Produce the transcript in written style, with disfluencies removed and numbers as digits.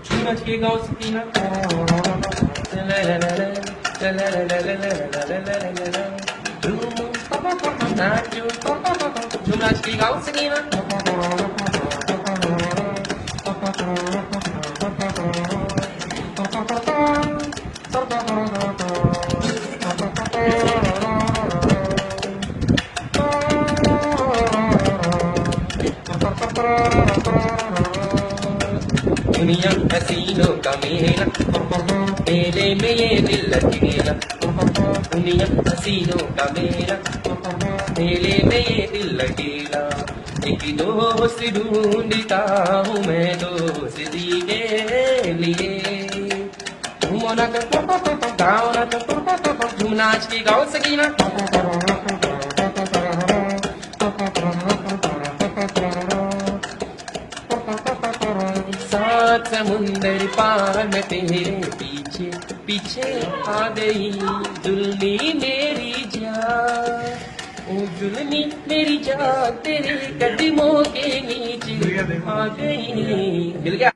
सूरज के गाँव सकीना नाचो सूरज के गाँव सकीना दुनिया हसीनों का मेला मेले में ये दिल लगेगा दुनिया हसीनों का मेला मेले में ये दिल लगेगा एक दोस्त ढूंढता हूँ मैं दोस्ती के लिए घूमो ना गाओ ना झूम नाच के गाओ सकीना सात समुंदर पार में तेरे पीछे पीछे आ गई जुल्मी मेरी जान ओ जुल्मी मेरी जान तेरे कदमों के नीचे आ गई मिल गया।